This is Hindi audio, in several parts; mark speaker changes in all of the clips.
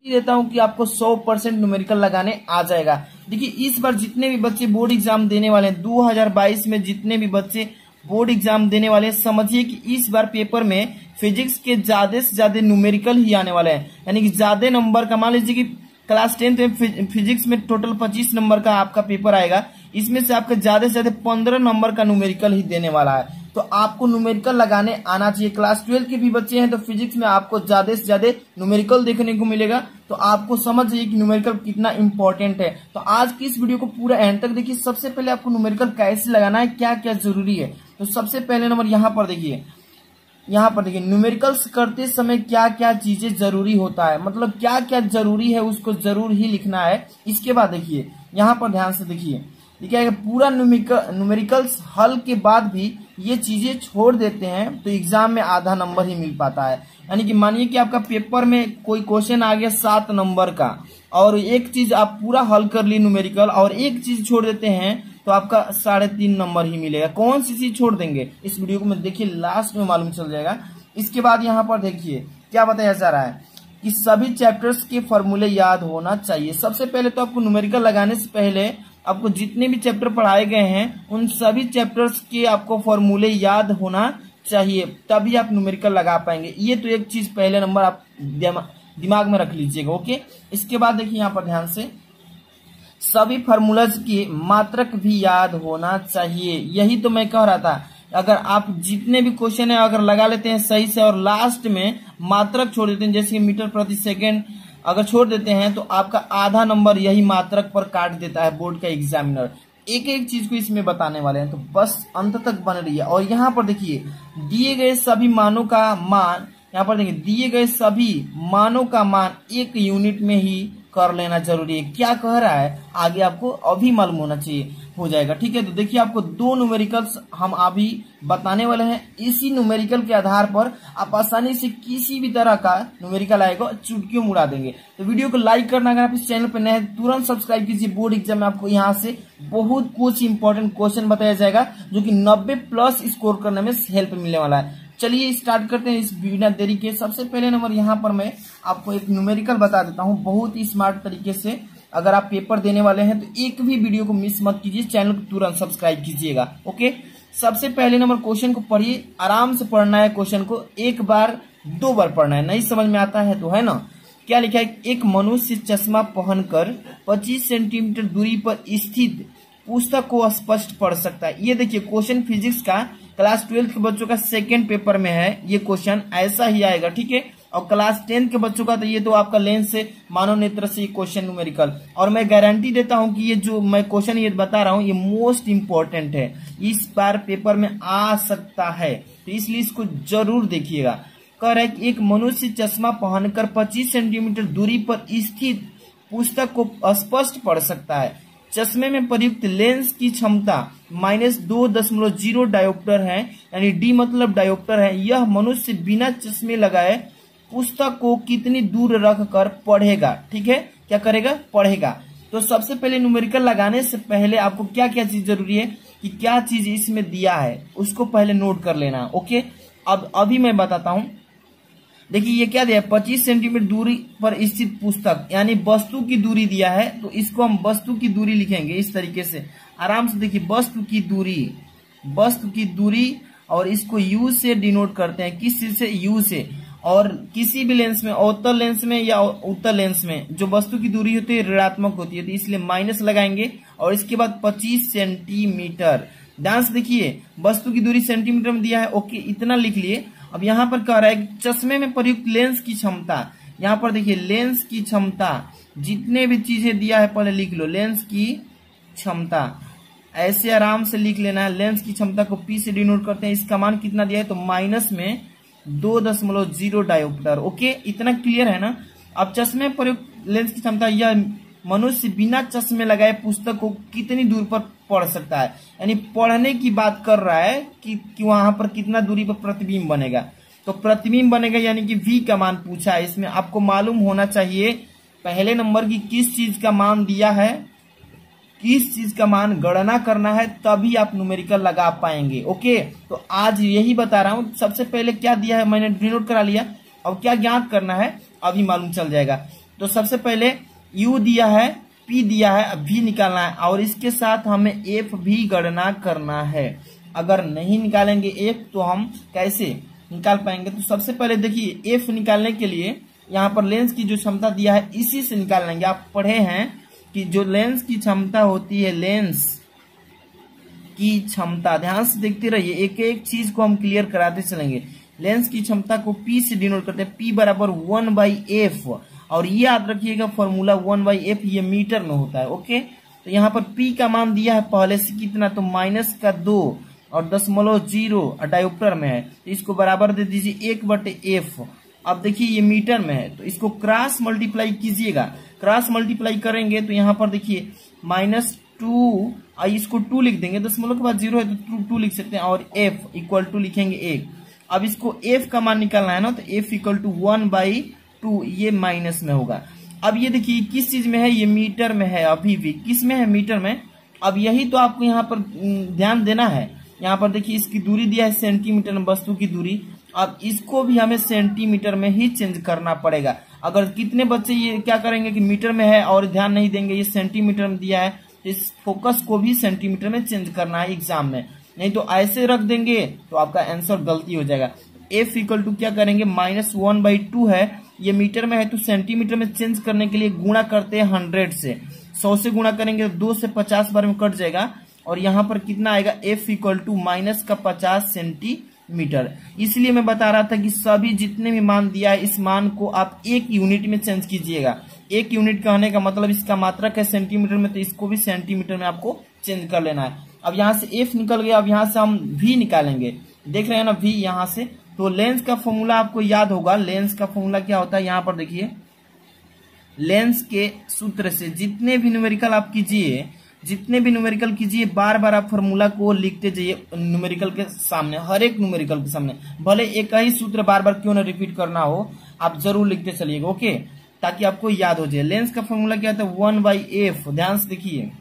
Speaker 1: देता हूं कि आपको 100% न्यूमेरिकल लगाने आ जाएगा। देखिए इस बार जितने भी बच्चे बोर्ड एग्जाम देने वाले हैं, 2022 में जितने भी बच्चे बोर्ड एग्जाम देने वाले हैं, समझिए कि इस बार पेपर में फिजिक्स के ज्यादा से ज्यादा न्यूमेरिकल ही आने वाले हैं। यानी कि ज्यादा नंबर का, मान लीजिए कि क्लास 10th में फिजिक्स में टोटल 25 नंबर का आपका पेपर आएगा, इसमें से आपका ज्यादा से ज्यादा 15 नंबर का न्यूमेरिकल ही देने वाला है। तो आपको न्यूमेरिकल लगाने आना चाहिए। क्लास 12 के भी बच्चे हैं तो फिजिक्स में आपको ज्यादा से ज्यादा न्यूमेरिकल देखने को मिलेगा। तो आपको समझ जाइए कि न्यूमेरिकल कितना इंपॉर्टेंट है। तो आज की इस वीडियो को पूरा एंड तक देखिए। सबसे पहले आपको न्यूमेरिकल कैसे लगाना है, क्या क्या जरूरी है। तो सबसे पहले नंबर यहाँ पर देखिए, न्यूमेरिकल्स करते समय क्या क्या चीजें जरूरी होता है, मतलब क्या क्या जरूरी है उसको जरूर ही लिखना है। इसके बाद देखिए यहाँ पर ध्यान से देखिए, पूरा न्यूमेरिकल्स हल के बाद भी ये चीजें छोड़ देते हैं तो एग्जाम में आधा नंबर ही मिल पाता है। यानी कि मानिए कि आपका पेपर में कोई क्वेश्चन आ गया 7 नंबर का, और एक चीज आप पूरा हल कर ली न्यूमेरिकल, और एक चीज छोड़ देते हैं तो आपका 3.5 नंबर ही मिलेगा। कौन सी चीज छोड़ देंगे इस वीडियो को मैं देखिए लास्ट में मालूम चल जाएगा। इसके बाद यहाँ पर देखिए क्या बताया जा रहा है कि सभी चैप्टर्स के फॉर्मूले याद होना चाहिए। सबसे पहले तो आपको न्यूमेरिकल लगाने से पहले आपको जितने भी चैप्टर पढ़ाए गए हैं उन सभी चैप्टर्स के आपको फॉर्मूले याद होना चाहिए, तभी आप न्यूमेरिकल लगा पाएंगे। ये तो एक चीज पहले नंबर आप दिमाग में रख लीजिएगा। ओके, इसके बाद देखिए यहाँ पर ध्यान से, सभी फार्मूलाज की मात्रक भी याद होना चाहिए। यही तो मैं कह रहा था, अगर आप जितने भी क्वेश्चन है अगर लगा लेते हैं सही से और लास्ट में मात्रक छोड़ देते हैं, जैसे कि मीटर प्रति सेकंड अगर छोड़ देते हैं तो आपका आधा नंबर यही मात्रक पर काट देता है बोर्ड का एग्जामिनर। एक एक चीज को इसमें बताने वाले हैं, तो बस अंत तक बन रही है। और यहाँ पर देखिए दिए गए सभी मानों का मान, यहाँ पर देखिए दिए गए सभी मानों का मान 1 यूनिट में ही कर लेना जरूरी है। क्या कह रहा है आगे आपको अभी मालूम होना चाहिए, हो जाएगा। ठीक है, तो देखिए आपको 2 न्यूमेरिकल्स हम अभी बताने वाले हैं। इसी न्यूमेरिकल के आधार पर आप आसानी से किसी भी तरह का न्यूमेरिकल आएगा चुटकियों में उड़ा देंगे। तो वीडियो को लाइक करना, अगर आप इस चैनल पर नए हैं तुरंत सब्सक्राइब कीजिए। बोर्ड एग्जाम में आपको यहाँ से बहुत कुछ इंपॉर्टेंट क्वेश्चन बताया जाएगा जो कि 90+ स्कोर करने में हेल्प मिलने वाला है। चलिए स्टार्ट करते हैं इस बिना देरी के। सबसे पहले नंबर यहाँ पर मैं आपको एक न्यूमेरिकल बता देता हूँ बहुत ही स्मार्ट तरीके से। अगर आप पेपर देने वाले हैं तो एक भी वीडियो को मिस मत कीजिए, चैनल को तुरंत सब्सक्राइब कीजिएगा। ओके, सबसे पहले नंबर क्वेश्चन को पढ़िए, आराम से पढ़ना है। क्वेश्चन को 1 बार 2 बार पढ़ना है, नहीं समझ में आता है तो है ना। क्या लिखा है, एक मनुष्य चश्मा पहनकर 25 सेंटीमीटर दूरी पर स्थित पुस्तक को स्पष्ट पढ़ सकता है। ये देखिए क्वेश्चन फिजिक्स का क्लास 12 के बच्चों का सेकंड पेपर में है, ये क्वेश्चन ऐसा ही आएगा। ठीक है, और क्लास 10 के बच्चों का तो ये तो आपका लेंस से मानव नेत्र से क्वेश्चन न्यूमेरिकल, और मैं गारंटी देता हूं कि ये जो मैं क्वेश्चन ये बता रहा हूं ये मोस्ट इंपॉर्टेंट है, इस बार पेपर में आ सकता है, तो इसलिए इसको जरूर देखिएगा। कह रहा है कि एक मनुष्य चश्मा पहनकर 25 सेंटीमीटर दूरी पर स्थित पुस्तक को स्पष्ट पढ़ सकता है। चश्मे में प्रयुक्त लेंस की क्षमता -2.0 डायोप्टर है, यानी डी मतलब डायोप्टर है। यह मनुष्य बिना चश्मे लगाए पुस्तक को कितनी दूर रखकर पढ़ेगा। ठीक है, क्या करेगा, पढ़ेगा। तो सबसे पहले न्यूमेरिकल लगाने से पहले आपको क्या क्या चीज जरूरी है कि क्या चीज इसमें दिया है उसको पहले नोट कर लेना। ओके, अब अभी मैं बताता हूं। देखिए ये क्या दिया है, 25 सेंटीमीटर दूरी पर स्थित पुस्तक, यानी वस्तु की दूरी दिया है, तो इसको हम वस्तु की दूरी लिखेंगे इस तरीके से आराम से। देखिए वस्तु की दूरी, और इसको यू से डिनोट करते हैं, किस चीज से, यू से। और किसी भी लेंस में, अवतल लेंस में या उत्तल लेंस में जो वस्तु की दूरी होती है ऋणात्मक होती है, तो इसलिए माइनस लगाएंगे। और इसके बाद 25 सेंटीमीटर, ध्यान से देखिए वस्तु की दूरी सेंटीमीटर में दिया है। ओके, इतना लिख लिए। अब यहाँ पर कह रहा है चश्मे में प्रयुक्त लेंस की क्षमता, यहाँ पर देखिए लेंस की क्षमता, जितने भी चीजें दिया है पहले लिख लो। लेंस की क्षमता ऐसे आराम से लिख लेना है। लेंस की क्षमता को पी से डिनोट करते हैं। इसका मान कितना दिया है, तो -2.0 डायोप्टर। ओके, इतना क्लियर है ना। अब चश्मे प्रयुक्त लेंस की क्षमता, यह मनुष्य बिना चश्मे लगाए पुस्तक को कितनी दूर पर पढ़ सकता है, यानी पढ़ने की बात कर रहा है कि वहां पर कितना दूरी पर प्रतिबिंब बनेगा। तो प्रतिबिंब बनेगा यानी कि v का मान पूछा है। इसमें आपको मालूम होना चाहिए पहले नंबर की किस चीज का मान दिया है, किस चीज का मान गणना करना है, तभी आप न्यूमेरिकल लगा पाएंगे। ओके, तो आज यही बता रहा हूं। सबसे पहले क्या दिया है मैंने डिनोट करा लिया, अब क्या ज्ञात करना है अभी मालूम चल जाएगा। तो सबसे पहले u दिया है, p दिया है, अब v निकालना है और इसके साथ हमें f भी गणना करना है। अगर नहीं निकालेंगे f तो हम कैसे निकाल पाएंगे? तो सबसे पहले देखिए f निकालने के लिए यहाँ पर लेंस की जो क्षमता दिया है इसी से निकाल लेंगे। आप पढ़े हैं कि जो लेंस की क्षमता होती है, लेंस की क्षमता, ध्यान से देखते रहिए, एक एक चीज को हम क्लियर कराते चलेंगे। लेंस की क्षमता को P से डिनोट करते हैं, P बराबर 1/f, और ये याद रखिएगा फॉर्मूला 1/f ये मीटर में होता है। ओके, तो यहाँ पर P का मान दिया है पहले से कितना, तो -2 और 0.0 डायोप्टर में है, तो इसको बराबर दे दीजिए 1/f। अब देखिए ये मीटर में है तो इसको क्रॉस मल्टीप्लाई कीजिएगा, क्रॉस मल्टीप्लाई करेंगे तो यहाँ पर देखिए -2, इसको 2 लिख देंगे, 0 के बाद 0 है तो 2 लिख सकते हैं, और f इक्वल टू लिखेंगे 1। अब इसको f का मान निकालना है ना, तो f इक्वल टू 1/2, ये माइनस में होगा। अब ये देखिए किस चीज में है, ये मीटर में है, अभी भी किस में है, मीटर में। अब यही तो आपको यहाँ पर ध्यान देना है। यहाँ पर देखिए इसकी दूरी दिया है सेंटीमीटर में, वस्तु की दूरी, अब इसको भी हमें सेंटीमीटर में ही चेंज करना पड़ेगा। अगर कितने बच्चे ये क्या करेंगे कि मीटर में है और ध्यान नहीं देंगे, ये सेंटीमीटर में दिया है, तो इस फोकस को भी सेंटीमीटर में चेंज करना है एग्जाम में, नहीं तो ऐसे रख देंगे तो आपका आंसर गलती हो जाएगा। f इक्वल टू क्या करेंगे, -1/2 है, ये मीटर में है तो सेंटीमीटर में चेंज करने के लिए गुणा करते हैं 100 से, 100 से गुणा करेंगे तो 2 से 50 बार में कट जाएगा, और यहाँ पर कितना आएगा, f इक्वल टू -50 सेंटीमीटर। इसलिए मैं बता रहा था कि सभी जितने भी मान दिया है इस मान को आप 1 यूनिट में चेंज कीजिएगा। 1 यूनिट कहने का मतलब इसका मात्रक है सेंटीमीटर में, तो इसको भी सेंटीमीटर में आपको चेंज कर लेना है। अब यहाँ से f निकल गया, अब यहाँ से हम v निकालेंगे, देख रहे हैं ना v यहाँ से। तो लेंस का फॉर्मूला आपको याद होगा, लेंस का फॉर्मूला क्या होता है, यहाँ पर देखिए लेंस के सूत्र से जितने भी न्यूमेरिकल आप कीजिए, जितने भी न्यूमेरिकल कीजिए, बार बार आप फॉर्मूला को लिखते जाइए न्यूमेरिकल के सामने, हर एक न्यूमेरिकल के सामने, भले एक ही सूत्र बार बार क्यों ना रिपीट करना हो, आप जरूर लिखते चलिएगा। ओके, ताकि आपको याद हो जाए। लेंस का फॉर्मूला क्या था, 1/f, ध्यान से देखिए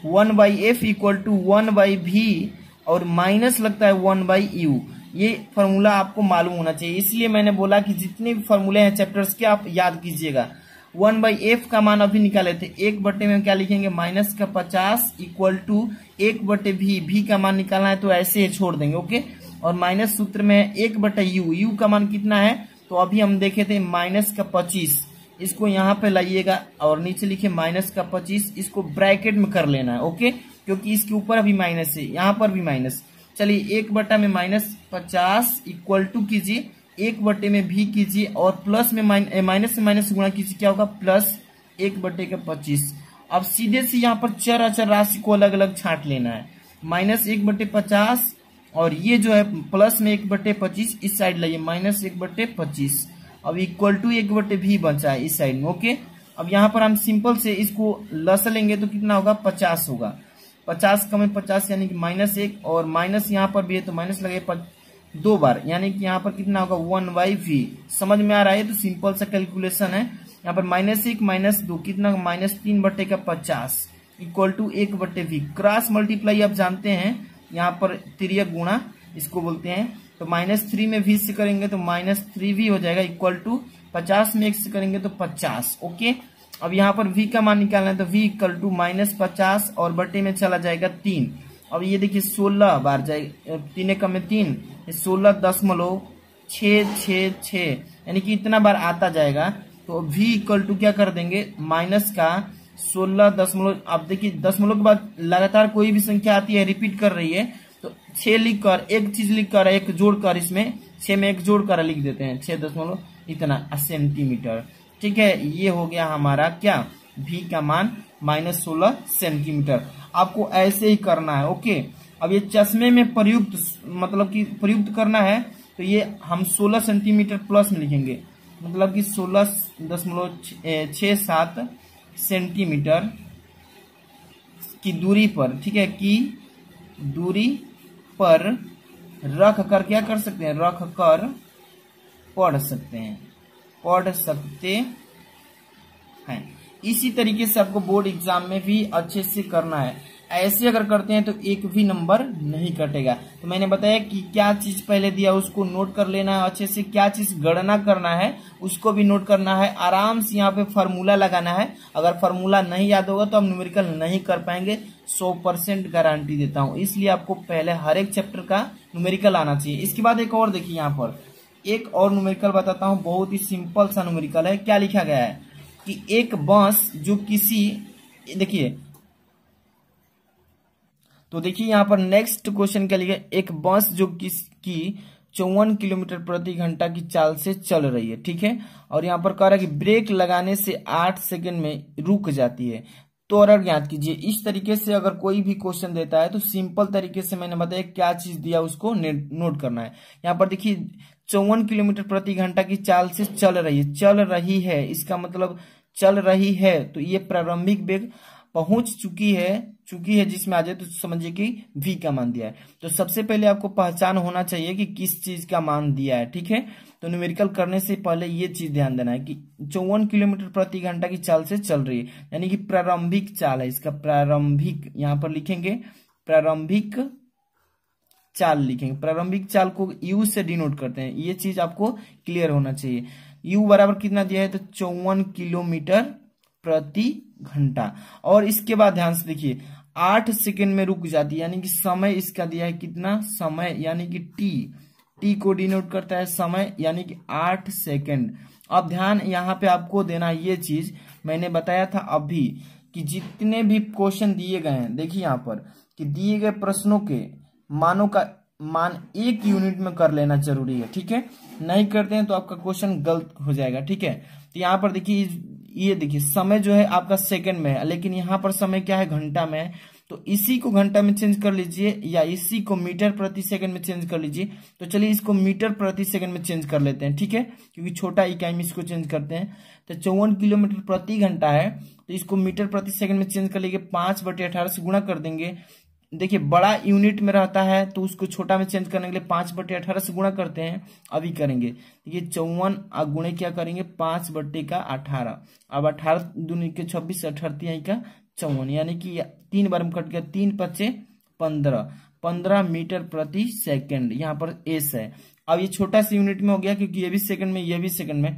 Speaker 1: 1/f इक्वल टू 1/v, और माइनस लगता है 1/u। ये फॉर्मूला आपको मालूम होना चाहिए, इसलिए मैंने बोला कि जितने भी फॉर्मूले हैं चैप्टर्स के आप याद कीजिएगा। 1/f का मान अभी निकाले थे, 1/, में क्या लिखेंगे, -50 इक्वल टू 1/v, v का मान निकालना है तो ऐसे छोड़ देंगे। ओके, और माइनस सूत्र में 1/u, u का मान कितना है, तो अभी हम देखे थे -25, इसको यहाँ पे लाइएगा और नीचे लिखे -25, इसको ब्रैकेट में कर लेना है। ओके, क्योंकि इसके ऊपर अभी माइनस है, यहाँ पर भी माइनस। चलिए 1/, में -50 इक्वल टू कीजिए 1/, में भी कीजिए, और प्लस में माइनस से माइनस गुणा कीजिए, क्या होगा, +1/25। अब सीधे से यहाँ पर चर अचर राशि को अलग अलग छांट लेना है, -1/50, और ये जो है प्लस में 1/25 इस साइड लाइए, -1/25, अब इक्वल टू 1/v बचा है इस साइड में। ओके, अब यहाँ पर हम सिंपल से इसको लस लेंगे तो कितना होगा, 50 होगा, 50 का में 50 यानी कि -1, और माइनस यहाँ पर भी है तो माइनस लगे 2 बार, यानी कि यहाँ पर कितना होगा, 1/v। समझ में आ रहा है, तो सिंपल सा कैलकुलेशन है। यहाँ पर -1 -2 कितना, -3/50 equal to 1/v। Cross multiply आप जानते हैं, यहाँ पर तिर्यक गुणा इसको बोलते हैं, तो -3 में v से करेंगे तो -3v हो जाएगा, इक्वल टू 50 में 1 से करेंगे तो 50। ओके, अब यहाँ पर v का मान निकालना है तो v इक्वल टू -50 और बटे में चला जाएगा 3। अब ये देखिए 16 बार जाएगा, 3 का में 3, 16.666, यानी कि इतना बार आता जाएगा, तो v इक्वल टू क्या कर देंगे, माइनस का 16 अब देखिए दशमलव के बाद लगातार कोई भी संख्या आती है रिपीट कर रही है, तो 6 लिख कर, एक चीज लिख कर, एक जोड़ कर, इसमें 6 में 1 जोड़ कर लिख देते हैं, 6 इतना सेंटीमीटर। ठीक है, ये हो गया हमारा क्या, v का मान -16 सेंटीमीटर। आपको ऐसे ही करना है। ओके, अब ये चश्मे में प्रयुक्त, मतलब कि प्रयुक्त करना है, तो ये हम 16 सेंटीमीटर प्लस में लिखेंगे, मतलब कि 16.67 सेंटीमीटर की दूरी पर, ठीक है, की दूरी पर रख कर क्या कर सकते हैं, रख कर पढ़ सकते हैं, पढ़ सकते हैं। इसी तरीके से आपको बोर्ड एग्जाम में भी अच्छे से करना है। ऐसे अगर करते हैं तो एक भी नंबर नहीं कटेगा। तो मैंने बताया कि क्या चीज पहले दिया उसको नोट कर लेना है अच्छे से, क्या चीज गणना करना है उसको भी नोट करना है, आराम से यहाँ पे फार्मूला लगाना है। अगर फार्मूला नहीं याद होगा तो आप न्यूमेरिकल नहीं कर पाएंगे, 100% गारंटी देता हूँ। इसलिए आपको पहले हर एक चैप्टर का न्यूमेरिकल आना चाहिए। इसके बाद एक और देखिए, यहाँ पर एक और न्यूमेरिकल बताता हूँ, बहुत ही सिंपल सा न्यूमेरिकल है। क्या लिखा गया है कि एक बांस जो किसी, देखिए तो देखिए यहाँ पर नेक्स्ट क्वेश्चन क्या लिखा है, एक बस जो किसकी 54 किलोमीटर प्रति घंटा की चाल से चल रही है, ठीक है। और यहाँ पर कह रहा है कि ब्रेक लगाने से 8 सेकंड में रुक जाती है, तो त्वरण ज्ञात कीजिए। इस तरीके से अगर कोई भी क्वेश्चन देता है तो सिंपल तरीके से मैंने बताया क्या चीज दिया उसको नोट करना है। यहाँ पर देखिए 54 किलोमीटर प्रति घंटा की चाल से चल रही है, इसका मतलब चल रही है, तो ये प्रारंभिक वेग पहुंच चुकी है जिसमें आ जाए तो समझिए कि v का मान दिया है। तो सबसे पहले आपको पहचान होना चाहिए कि किस चीज का मान दिया है, ठीक है। तो न्यूमेरिकल करने से पहले ये चीज ध्यान देना है कि 54 किलोमीटर प्रति घंटा की चाल से चल रही है, यानी कि प्रारंभिक चाल है इसका, प्रारंभिक यहाँ पर लिखेंगे, प्रारंभिक चाल लिखेंगे। प्रारंभिक चाल को u से डिनोट करते हैं, ये चीज आपको क्लियर होना चाहिए। u बराबर कितना दिया है, तो 54 किलोमीटर प्रति घंटा। और इसके बाद ध्यान से देखिए 8 सेकंड में रुक जाती है, यानी कि समय इसका दिया है कितना, समय यानी कि टी को डिनोट करता है समय, यानी कि 8 सेकंड। अब ध्यान यहाँ पे आपको देना है, ये चीज मैंने बताया था अभी कि जितने भी क्वेश्चन दिए गए हैं, देखिए यहाँ पर कि दिए गए प्रश्नों के मानों का मान 1 यूनिट में कर लेना जरूरी है, ठीक है। नहीं करते हैं तो आपका क्वेश्चन गलत हो जाएगा, ठीक है। तो यहाँ पर देखिए, ये देखिए समय जो है आपका सेकंड में है, लेकिन यहाँ पर समय क्या है, घंटा में है। तो इसी को घंटा में चेंज कर लीजिए या इसी को मीटर प्रति सेकंड में चेंज कर लीजिए। तो चलिए इसको मीटर प्रति सेकंड में चेंज कर लेते हैं, ठीक है, क्योंकि छोटा इकाई में इसको चेंज करते हैं। तो 54 किलोमीटर प्रति घंटा है, तो इसको मीटर प्रति सेकंड में चेंज कर लेंगे, 5/18 से गुणा कर देंगे। देखिए बड़ा यूनिट में रहता है तो उसको छोटा में चेंज करने के लिए 5/18 से गुणा करते हैं, अभी करेंगे। देखिए 54 गुणे क्या करेंगे, 5/18। अब 18 दूनी के 26, 18 का 54, यानी कि 3 बार में कट गया, 3×5 = 15 मीटर प्रति सेकंड। यहाँ पर एस है। अब ये छोटा सा यूनिट में हो गया क्योंकि ये भी सेकंड में, ये भी सेकंड में।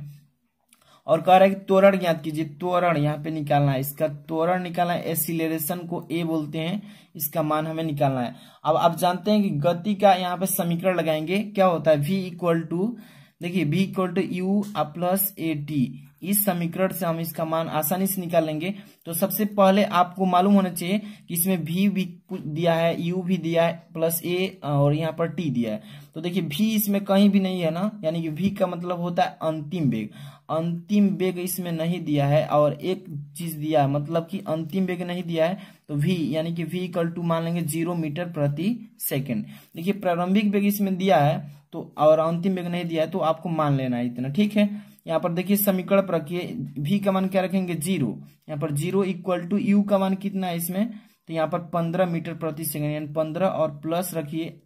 Speaker 1: और कह रहा है कि त्वरण ज्ञात कीजिए, त्वरण यहाँ पे निकालना है, इसका त्वरण निकालना है, एक्सीलरेशन को ए बोलते हैं, इसका मान हमें निकालना है। अब आप जानते हैं कि गति का यहाँ पे समीकरण लगाएंगे, क्या होता है, देखिए v = u + at। इस समीकरण से हम इसका मान आसानी से निकाल लेंगे। तो सबसे पहले आपको मालूम होना चाहिए कि इसमें v भी दिया है, u भी दिया है, प्लस a और यहाँ पर t दिया है। तो देखिए v इसमें कहीं भी नहीं है ना, यानी कि v का मतलब होता है अंतिम वेग। अंतिम वेग इसमें नहीं दिया है, और एक चीज दिया है, मतलब कि अंतिम वेग नहीं दिया है, तो v यानी कि v = मान लेंगे 0 मीटर प्रति सेकंड। देखिए प्रारंभिक वेग इसमें दिया है तो, और अंतिम वेग नहीं दिया है, तो आपको मान लेना है इतना, ठीक है। यहाँ पर देखिए समीकरण पर रखिए, v का मान क्या रखेंगे, 0। यहाँ पर 0 = u का मान कितना है इसमें, तो यहाँ पर 15 मीटर प्रति सेकंड, यानी 15, और प्लस रखिए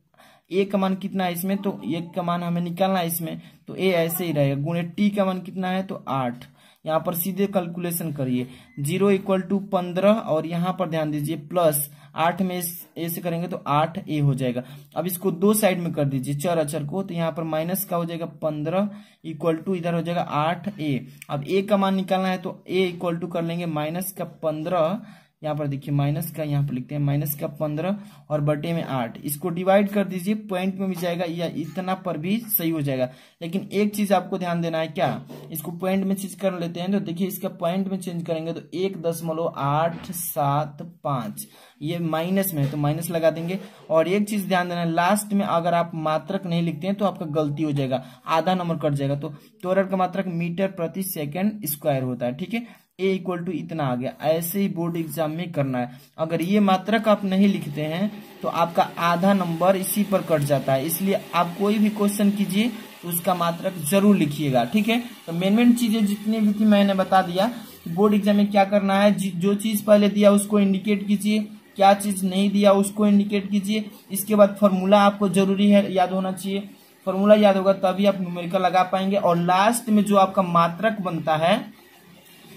Speaker 1: a का मान कितना है इसमें, तो a का मान हमें निकालना है इसमें, तो a ऐसे ही रहेगा, गुणे t का मान कितना है, तो 8। यहाँ पर सीधे कैलकुलेशन करिए, 0 = 15, और यहाँ पर ध्यान दीजिए प्लस 8 में ए से करेंगे तो 8a हो जाएगा। अब इसको दो साइड में कर दीजिए चर अचर को, तो यहाँ पर माइनस का हो जाएगा 15 = इधर हो जाएगा 8a। अब a का मान निकालना है तो a = कर लेंगे -15, यहाँ पर देखिए माइनस का, यहाँ पर लिखते हैं -15 और बटे में 8। इसको डिवाइड कर दीजिए, पॉइंट में भी जाएगा या इतना पर भी सही हो जाएगा। लेकिन एक चीज आपको ध्यान देना है, क्या, इसको पॉइंट में चेंज कर लेते हैं। तो देखिए इसका पॉइंट में चेंज करेंगे तो 1.875, ये माइनस में है तो माइनस लगा देंगे। और एक चीज ध्यान देना, लास्ट में अगर आप मात्रक नहीं लिखते हैं तो आपका गलती हो जाएगा, आधा नंबर कट जाएगा। तो त्वरण का मात्रक मीटर प्रति सेकंड स्क्वायर होता है, ठीक है। a = इतना आ गया। ऐसे ही बोर्ड एग्जाम में करना है। अगर ये मात्रक आप नहीं लिखते हैं तो आपका आधा नंबर इसी पर कट जाता है। इसलिए आप कोई भी क्वेश्चन कीजिए तो उसका मात्रक जरूर लिखिएगा, ठीक है। तो मेन चीजें जितनी भी थी मैंने बता दिया। बोर्ड एग्जाम में क्या करना है, जो चीज पहले दिया उसको इंडिकेट कीजिए, क्या चीज नहीं दिया उसको इंडिकेट कीजिए। इसके बाद फॉर्मूला आपको जरूरी है याद होना चाहिए, फॉर्मूला याद होगा तभी आप न्यूमेरिकल लगा पाएंगे। और लास्ट में जो आपका मात्रक बनता है,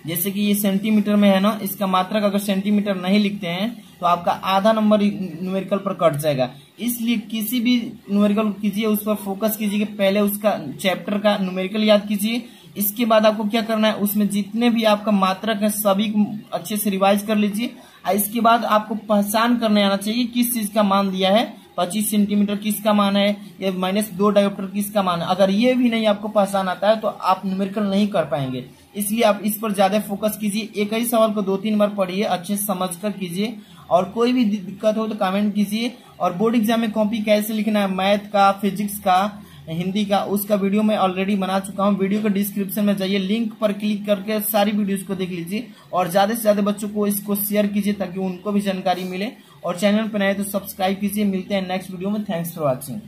Speaker 1: जैसे कि ये सेंटीमीटर में है ना, इसका मात्रक अगर सेंटीमीटर नहीं लिखते हैं तो आपका आधा नंबर न्यूमेरिकल पर कट जाएगा। इसलिए किसी भी न्यूमेरिकल कीजिए उस पर फोकस कीजिए कि पहले उसका चैप्टर का न्यूमेरिकल याद कीजिए। इसके बाद आपको क्या करना है, उसमें जितने भी आपका मात्रक है सभी को अच्छे से रिवाइज कर लीजिए। इसके बाद आपको पहचान करने आना चाहिए किस चीज का मान दिया है, 25 सेंटीमीटर किसका मान है, ये -2 डायोप्टर किसका मान है। अगर ये भी नहीं आपको पहचान आता है तो आप न्यूमेरिकल नहीं कर पाएंगे। इसलिए आप इस पर ज्यादा फोकस कीजिए। एक ही सवाल को 2-3 बार पढ़िए, अच्छे से समझ कर कीजिए। और कोई भी दिक्कत हो तो कमेंट कीजिए। और बोर्ड एग्जाम में कॉपी कैसे लिखना है, मैथ का, फिजिक्स का, हिंदी का, उसका वीडियो मैं ऑलरेडी बना चुका हूं। वीडियो के डिस्क्रिप्शन में जाइए, लिंक पर क्लिक करके सारी वीडियोस को देख लीजिए और ज्यादा से ज्यादा बच्चों को इसको शेयर कीजिए ताकि उनको भी जानकारी मिले। और चैनल पर नए तो सब्सक्राइब कीजिए। मिलते हैं नेक्स्ट वीडियो में। Thanks for watching.